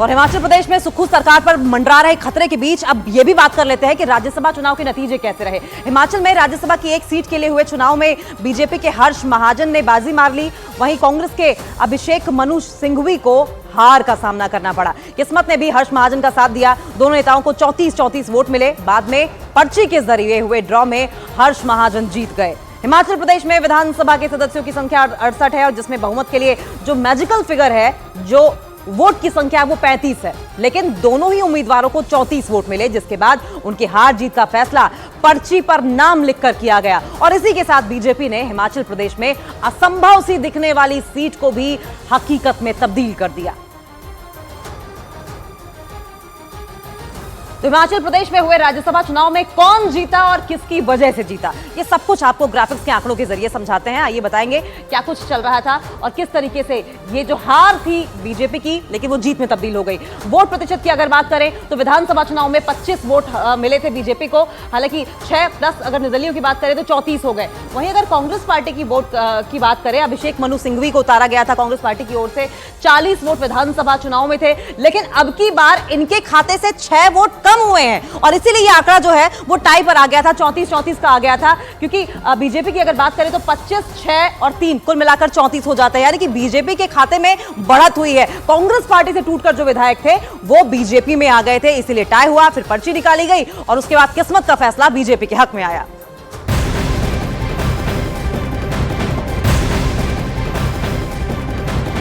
और हिमाचल प्रदेश में सुक्खू सरकार पर मंडरा रहे खतरे के बीच अब ये भी बात कर लेते हैं कि राज्यसभा चुनाव के नतीजे कैसे रहे। हिमाचल में राज्यसभा की एक सीट के लिए हुए चुनाव में बीजेपी के हर्ष महाजन ने बाजी मार ली, वहीं कांग्रेस के अभिषेक मनु सिंघवी को हार का सामना करना पड़ा। किस्मत ने भी हर्ष महाजन का साथ दिया। दोनों नेताओं को 34-34 वोट मिले। बाद में पर्ची के जरिए हुए ड्रॉ में हर्ष महाजन जीत गए। हिमाचल प्रदेश में विधानसभा के सदस्यों की संख्या 68 है और जिसमें बहुमत के लिए जो मैजिकल फिगर है, जो वोट की संख्या वो 35 है, लेकिन दोनों ही उम्मीदवारों को 34 वोट मिले, जिसके बाद उनकी हार जीत का फैसला पर्ची पर नाम लिखकर किया गया। और इसी के साथ बीजेपी ने हिमाचल प्रदेश में असंभव सी दिखने वाली सीट को भी हकीकत में तब्दील कर दिया। तो हिमाचल प्रदेश में हुए राज्यसभा चुनाव में कौन जीता और किसकी वजह से जीता, ये सब कुछ आपको ग्राफिक्स के आंकड़ों के जरिए समझाते हैं। आइए बताएंगे क्या कुछ चल रहा था और किस तरीके से ये जो हार थी बीजेपी की, लेकिन वो जीत में तब्दील हो गई। वोट प्रतिशत की अगर बात करें तो विधानसभा चुनाव में 25 वोट मिले थे बीजेपी को, हालांकि 6+ अगर निर्दलीयों की बात करें तो 34 हो गए। वहीं अगर कांग्रेस पार्टी की वोट की बात करें, अभिषेक मनु सिंघवी को उतारा गया था कांग्रेस पार्टी की ओर से, 40 वोट विधानसभा चुनाव में थे, लेकिन अब की बार इनके खाते से 6 वोट हुए हैं और इसीलिए ये आंकड़ा जो है वो टाई पर आ गया था, 34-34 का आ गया था, क्योंकि बीजेपी की अगर बात करें तो 25, 6 और 3 कुल मिलाकर 34 हो जाता है, यानी कि बीजेपी के खाते में बढ़त हुई है। कांग्रेस पार्टी से टूटकर जो विधायक थे वो बीजेपी में आ गए थे, इसीलिए टाई हुआ, फिर पर्ची निकाली गई और उसके बाद किस्मत का फैसला बीजेपी के हक में आया।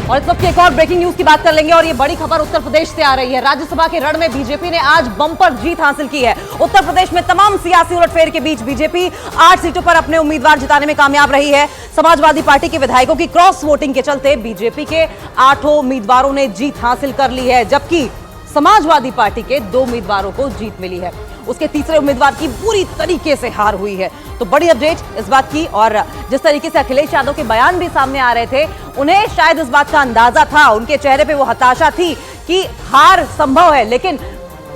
और इस वक्त एक और ब्रेकिंग न्यूज की बात कर लेंगे और ये बड़ी खबर उत्तर प्रदेश से आ रही है। राज्यसभा के रण में बीजेपी ने आज बम्पर जीत हासिल की है। उत्तर प्रदेश में तमाम सियासी उलटफेर के बीच बीजेपी 8 सीटों पर अपने उम्मीदवार जिताने में कामयाब रही है। समाजवादी पार्टी के विधायकों की क्रॉस वोटिंग के चलते बीजेपी के 8 उम्मीदवारों ने जीत हासिल कर ली है, जबकि समाजवादी पार्टी के 2 उम्मीदवारों को जीत मिली है। उसके तीसरे उम्मीदवार की बुरी तरीके से हार हुई है। तो बड़ी अपडेट इस बात की, और जिस तरीके से अखिलेश यादव के बयान भी सामने आ रहे थे, उन्हें शायद इस बात का अंदाजा था, उनके चेहरे पे वो हताशा थी कि हार संभव है, लेकिन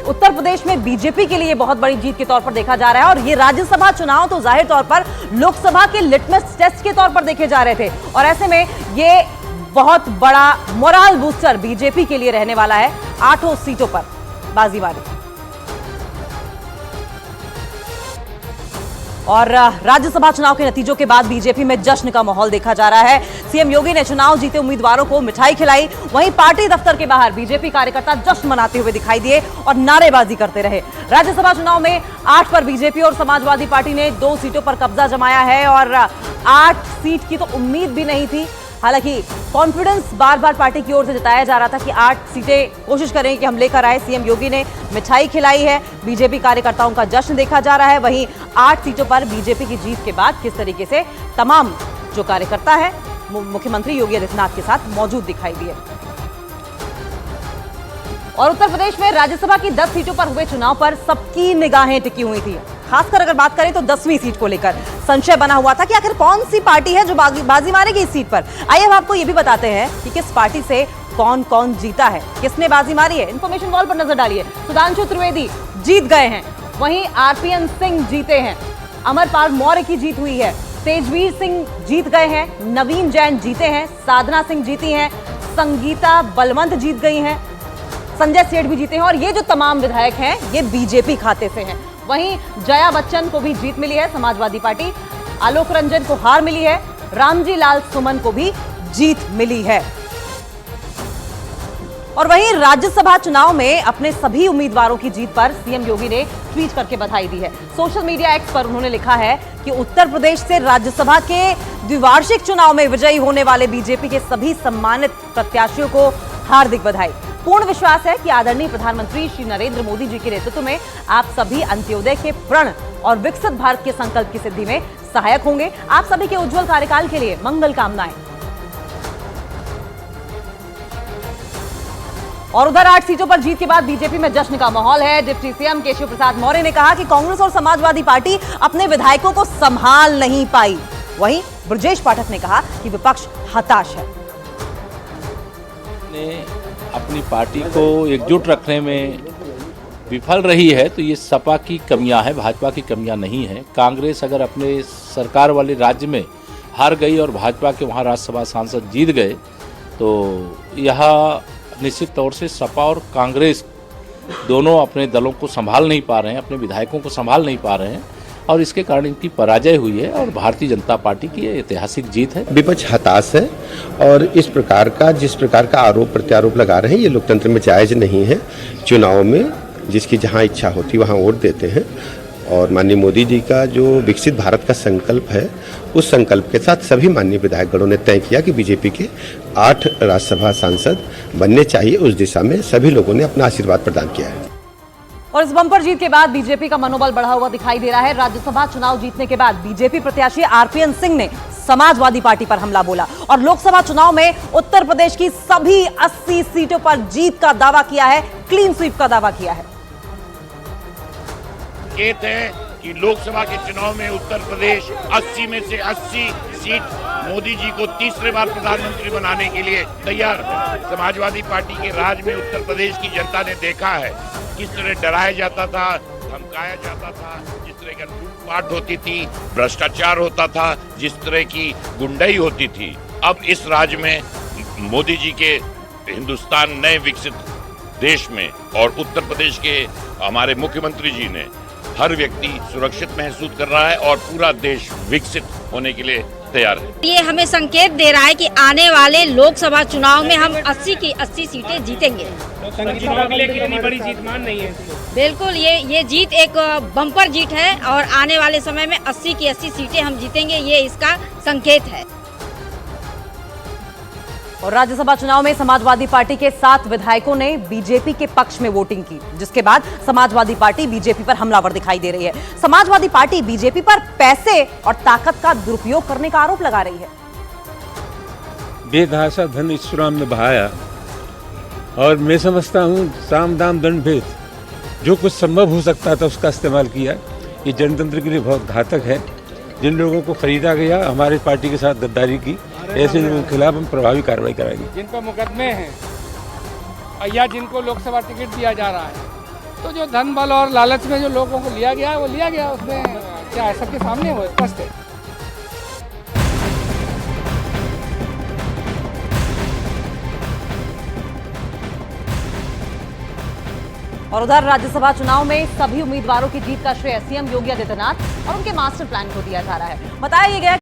उत्तर प्रदेश में बीजेपी के लिए बहुत बड़ी जीत के तौर पर देखा जा रहा है। और ये राज्यसभा चुनाव तो जाहिर तौर पर लोकसभा के लिटमस टेस्ट के तौर पर देखे जा रहे थे, और ऐसे में ये बहुत बड़ा मोरल बूस्टर बीजेपी के लिए रहने वाला है। 8 सीटों पर बाजीबाजी। और राज्यसभा चुनाव के नतीजों के बाद बीजेपी में जश्न का माहौल देखा जा रहा है। सीएम योगी ने चुनाव जीते उम्मीदवारों को मिठाई खिलाई, वहीं पार्टी दफ्तर के बाहर बीजेपी कार्यकर्ता जश्न मनाते हुए दिखाई दिए और नारेबाजी करते रहे। राज्यसभा चुनाव में 8 पर बीजेपी और समाजवादी पार्टी ने 2 सीटों पर कब्जा जमाया है और 8 सीट की तो उम्मीद भी नहीं थी। हालांकि कॉन्फिडेंस बार बार पार्टी की ओर से जताया जा रहा था कि 8 सीटें कोशिश करेंगे कि हम लेकर आए। सीएम योगी ने मिठाई खिलाई है, बीजेपी कार्यकर्ताओं का जश्न देखा जा रहा है। वहीं 8 सीटों पर बीजेपी की जीत के बाद किस तरीके से तमाम जो कार्यकर्ता है मुख्यमंत्री योगी आदित्यनाथ के साथ मौजूद दिखाई दिए। और उत्तर प्रदेश में राज्यसभा की 10 सीटों पर हुए चुनाव पर सबकी निगाहें टिकी हुई थी। खासकर अगर बात करें तो 10वीं सीट को लेकर संशय बना हुआ था कि आखिर कौन सी पार्टी है जो बाजी मारेगी इस सीट पर। आइए हम आपको ये भी बताते हैं कि किस पार्टी से कौन कौन जीता है, किसने बाजी मारी है। इंफॉर्मेशन वॉल पर नजर डालिए। सुधांशु त्रिवेदी जीत गए हैं, वहीं आरपीएन सिंह जीते हैं, अमरपाल मौर्य की जीत हुई है, तेजवीर सिंह जीत गए हैं, नवीन जैन जीते हैं, साधना सिंह जीती हैं, संगीता बलवंत जीत गई हैं, संजय सेठ भी जीते हैं। और ये जो तमाम विधायक हैं ये बीजेपी खाते से हैं। वहीं जया बच्चन को भी जीत मिली है समाजवादी पार्टी, आलोक रंजन को हार मिली है, रामजी लाल सुमन को भी जीत मिली है। और वहीं राज्यसभा चुनाव में अपने सभी उम्मीदवारों की जीत पर सीएम योगी ने ट्वीट करके बधाई दी है। सोशल मीडिया एक्स पर उन्होंने लिखा है कि उत्तर प्रदेश से राज्यसभा के द्विवार्षिक चुनाव में विजयी होने वाले बीजेपी के सभी सम्मानित प्रत्याशियों को हार्दिक बधाई। पूर्ण विश्वास है कि आदरणीय प्रधानमंत्री श्री नरेंद्र मोदी जी के नेतृत्व में आप सभी अंत्योदय के प्रण और विकसित भारत के संकल्प की सिद्धि में सहायक होंगे। आप सभी के उज्जवल कार्यकाल के लिए मंगल कामनाएं। और उधर 8 सीटों पर जीत के बाद बीजेपी में जश्न का माहौल है। डिप्टी सीएम केशव प्रसाद मौर्य ने कहा कि कांग्रेस और समाजवादी पार्टी अपने विधायकों को संभाल नहीं पाई। वहीं ब्रजेश पाठक ने कहा कि विपक्ष हताश है। अपनी पार्टी को एकजुट रखने में विफल रही है, तो ये सपा की कमियां है, भाजपा की कमियां नहीं है। कांग्रेस अगर अपने सरकार वाले राज्य में हार गई और भाजपा के वहाँ राज्यसभा सांसद जीत गए, तो यह निश्चित तौर से सपा और कांग्रेस दोनों अपने दलों को संभाल नहीं पा रहे हैं, अपने विधायकों को संभाल नहीं पा रहे हैं और इसके कारण इनकी पराजय हुई है और भारतीय जनता पार्टी की ये ऐतिहासिक जीत है। विपक्ष हताश है और इस प्रकार का जिस प्रकार का आरोप प्रत्यारोप लगा रहे हैं ये लोकतंत्र में जायज़ नहीं है। चुनाव में जिसकी जहां इच्छा होती वहां वोट देते हैं और माननीय मोदी जी का जो विकसित भारत का संकल्प है उस संकल्प के साथ सभी माननीय विधायकगणों ने तय किया कि बीजेपी के 8 राज्यसभा सांसद बनने चाहिए। उस दिशा में सभी लोगों ने अपना आशीर्वाद प्रदान किया है। और इस बंपर जीत के बाद बीजेपी का मनोबल बढ़ा हुआ दिखाई दे रहा है। राज्यसभा चुनाव जीतने के बाद बीजेपी प्रत्याशी आरपीएन सिंह ने समाजवादी पार्टी पर हमला बोला और लोकसभा चुनाव में उत्तर प्रदेश की सभी 80 सीटों पर जीत का दावा किया है, क्लीन स्वीप का दावा किया है। संकेत है कि लोकसभा के चुनाव में उत्तर प्रदेश 80 में से 80 सीट मोदी जी को तीसरे बार प्रधानमंत्री बनाने के लिए तैयार है। समाजवादी पार्टी के राज में उत्तर प्रदेश की जनता ने देखा है किस तरह डराया जाता था, धमकाया जाता था, जिस तरह का लूटपाट होती थी, भ्रष्टाचार होता था, जिस तरह की गुंडाई होती थी। अब इस राज्य में मोदी जी के हिंदुस्तान नए विकसित देश में और उत्तर प्रदेश के हमारे मुख्यमंत्री जी ने हर व्यक्ति सुरक्षित महसूस कर रहा है और पूरा देश विकसित होने के लिए तैयार है। ये हमें संकेत दे रहा है कि आने वाले लोकसभा चुनाव में हम 80 की 80 सीटें जीतेंगे। चुनाव के लिए कितनी बड़ी जीत मान नहीं है? बिल्कुल, ये जीत एक बम्पर जीत है और आने वाले समय में 80 की 80 सीटें हम जीतेंगे, ये इसका संकेत है। और राज्यसभा चुनाव में समाजवादी पार्टी के 7 विधायकों ने बीजेपी के पक्ष में वोटिंग की, जिसके बाद समाजवादी पार्टी बीजेपी पर हमलावर दिखाई दे रही है। समाजवादी पार्टी बीजेपी पर पैसे और ताकत का दुरुपयोग करने का आरोप लगा रही है। बेतहाशा धन इस चुनाव में बहाया और मैं समझता हूँ साम दाम दंड भेद, जो कुछ संभव हो सकता था उसका इस्तेमाल किया। ये जनतंत्र के लिए बहुत घातक है। जिन लोगों को खरीदा गया हमारे पार्टी के साथ गद्दारी की, ऐसे लोगों के खिलाफ हम प्रभावी कार्रवाई कराएंगे। जिन पर मुकदमे हैं या जिनको लोकसभा टिकट दिया जा रहा है, तो जो धन बल और लालच में जो लोगों को लिया गया है वो लिया गया, उसमें क्या है, सबके सामने वो स्पष्ट है। और उधर राज्यसभा चुनाव में सभी उम्मीदवारों की जीत का श्रेय सीएम योगी आदित्यनाथ और उनके मास्टर प्लान को दिया जा रहा है। बताया गया